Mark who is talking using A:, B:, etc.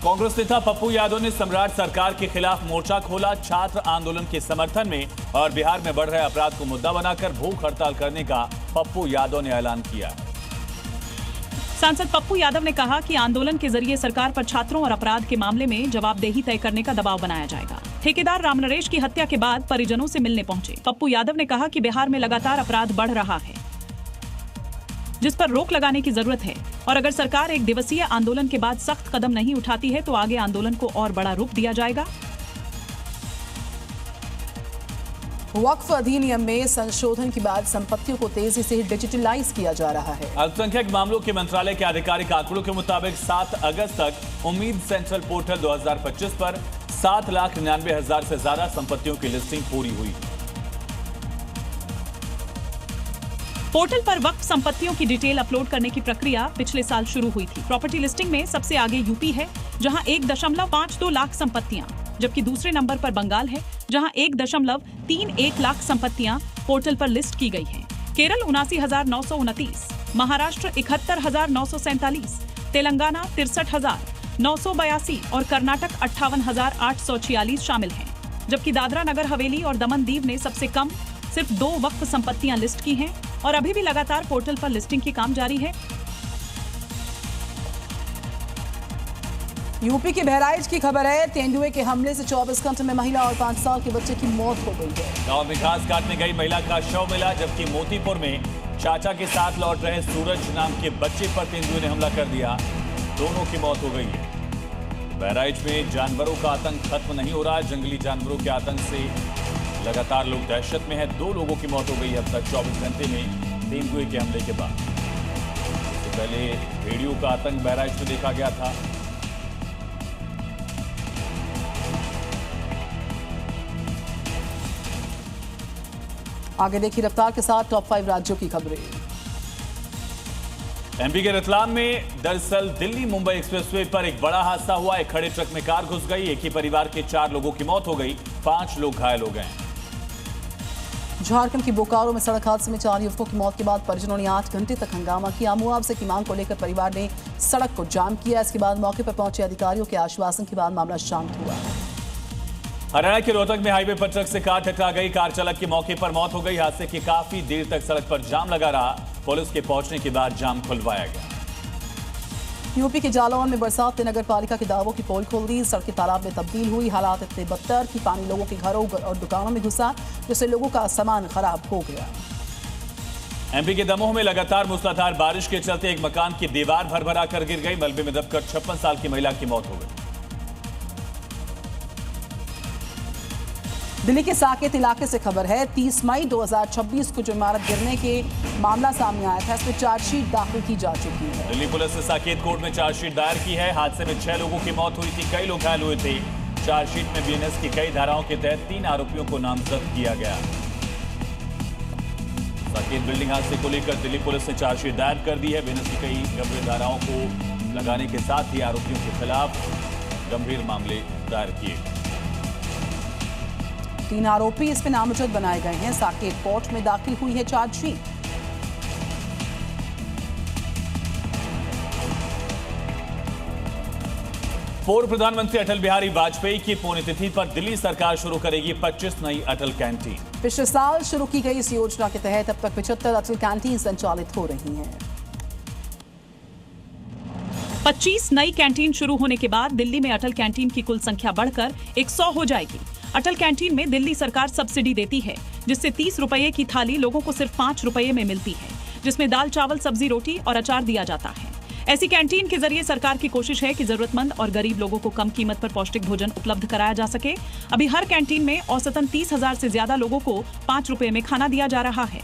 A: कांग्रेस नेता पप्पू यादव ने सम्राट सरकार के खिलाफ मोर्चा खोला। छात्र आंदोलन के समर्थन में और बिहार में बढ़ रहे अपराध को मुद्दा बनाकर भूख हड़ताल करने का पप्पू यादव ने ऐलान किया।
B: सांसद पप्पू यादव ने कहा कि आंदोलन के जरिए सरकार पर छात्रों और अपराध के मामले में जवाबदेही तय करने का दबाव बनाया जाएगा। ठेकेदार रामनरेश की हत्या के बाद परिजनों से मिलने पहुंचे पप्पू यादव ने कहा कि बिहार में लगातार अपराध बढ़ रहा है, जिस पर रोक लगाने की जरूरत है और अगर सरकार एक दिवसीय आंदोलन के बाद सख्त कदम नहीं उठाती है तो आगे आंदोलन को और बड़ा रूप दिया जाएगा।
C: वक्फ अधिनियम में संशोधन के बाद संपत्तियों को तेजी से डिजिटलाइज किया जा रहा है।
A: अल्पसंख्यक मामलों के मंत्रालय के आधिकारिक आंकड़ों के मुताबिक 7 अगस्त तक उम्मीद सेंट्रल पोर्टल 2025 पर 7,99,000 से ज्यादा संपत्तियों की लिस्टिंग पूरी हुई।
B: पोर्टल पर वक्फ संपत्तियों की डिटेल अपलोड करने की प्रक्रिया पिछले साल शुरू हुई थी। प्रॉपर्टी लिस्टिंग में सबसे आगे यूपी है, जहां 1.52 लाख संपत्तियां, जबकि दूसरे नंबर पर बंगाल है, जहां 1.31 लाख संपत्तियां पोर्टल पर लिस्ट की गई हैं। केरल 79,929, महाराष्ट्र 71,947, तेलंगाना 63,982 और कर्नाटक 58,846 शामिल हैं, जबकि दादरा नगर हवेली और दमन दीव ने सबसे कम सिर्फ 2 वक्फ संपत्तियां लिस्ट की हैं और अभी भी लगातार पोर्टल पर लिस्टिंग की काम जारी है।
C: यूपी के बहराइच की खबर है। तेंदुए के हमले से 24 घंटे में महिला और 5 साल के बच्चे की मौत हो गई है।
A: गांव में घास काटने गई महिला का शव मिला, जबकि मोतीपुर में चाचा के साथ लौट रहे सूरज नाम के बच्चे पर तेंदुए ने हमला कर दिया। दोनों की मौत हो गई है। बहराइच में जानवरों का आतंक खत्म नहीं हो रहा। जंगली जानवरों के आतंक से लगातार लोग दहशत में हैं। 2 लोगों की मौत हो गई अब तक 24 घंटे में तेंदुए के हमले के बाद। इससे पहले भेड़ियों का आतंक बहराइच में देखा गया था।
C: आगे देखिए रफ्तार के साथ टॉप 5 राज्यों की खबरें।
A: एमपी के रतलाम में दरअसल दिल्ली मुंबई एक्सप्रेसवे पर एक बड़ा हादसा हुआ। एक खड़े ट्रक में कार घुस गई। एक ही परिवार के 4 लोगों की मौत हो गई, 5 लोग घायल हो गए।
C: झारखंड की बोकारो में सड़क हादसे में 4 युवकों की मौत के बाद परिजनों ने 8 घंटे तक हंगामा किया। मुआवजे की मांग को लेकर परिवार ने सड़क को जाम किया। इसके बाद मौके पर पहुंचे अधिकारियों के आश्वासन के बाद मामला शांत हुआ।
A: हरियाणा के रोहतक में हाईवे पर ट्रक से कार टकरा गई। कार चालक की मौके पर मौत हो गई। हादसे की काफी देर तक सड़क पर जाम लगा रहा। पुलिस के पहुंचने के बाद जाम खुलवाया गया।
C: यूपी के जालौन में बरसात ने नगर पालिका के दावों की पोल खोल दी। सड़कें तालाब में तब्दील हुई। हालात इतने बदतर कि पानी लोगों के घरों और दुकानों में घुसा, जिससे लोगों का सामान खराब हो गया।
A: एमपी के दमोह में लगातार मूसलाधार बारिश के चलते एक मकान की दीवार भरभरा कर गिर गई। मलबे में दबकर 56 साल की महिला की मौत हो गई।
C: दिल्ली के साकेत इलाके से खबर है। 30 मई 2026 को जो इमारत गिरने के मामला सामने आया था, इस पर चार्जशीट दाखिल की जा चुकी है।
A: दिल्ली पुलिस ने साकेत कोर्ट में चार्जशीट दायर की है। हादसे में 6 लोगों की मौत हुई थी, कई लोग घायल हुए थे। चार्जशीट में बीएनएस की कई धाराओं के तहत 3 आरोपियों को नामजद किया गया। साकेत बिल्डिंग हादसे को लेकर दिल्ली पुलिस ने चार्जशीट दायर कर दी है। बीएनएस की कई गंभीर धाराओं को लगाने के साथ ही आरोपियों के खिलाफ गंभीर मामले दायर किए।
C: 3 आरोपी इसमें नामजद बनाए गए हैं। साकेत कोर्ट में दाखिल हुई है चार्जशीट।
A: पूर्व प्रधानमंत्री अटल बिहारी वाजपेयी की पुण्यतिथि पर दिल्ली सरकार शुरू करेगी 25 नई अटल कैंटीन।
C: पिछले साल शुरू की गई इस योजना के तहत अब तक 75 अटल कैंटीन संचालित हो रही हैं।
B: 25 नई कैंटीन शुरू होने के बाद दिल्ली में अटल कैंटीन की कुल संख्या बढ़कर 100 हो जाएगी। अटल कैंटीन में दिल्ली सरकार सब्सिडी देती है, जिससे 30 रुपये की थाली लोगों को सिर्फ 5 रुपये में मिलती है, जिसमें दाल चावल सब्जी रोटी और अचार दिया जाता है। ऐसी कैंटीन के जरिए सरकार की कोशिश है कि जरूरतमंद और गरीब लोगों को कम कीमत पर पौष्टिक भोजन उपलब्ध कराया जा सके। अभी हर कैंटीन में औसतन 30,000 से ज्यादा लोगों को 5 रुपये में खाना दिया जा रहा है।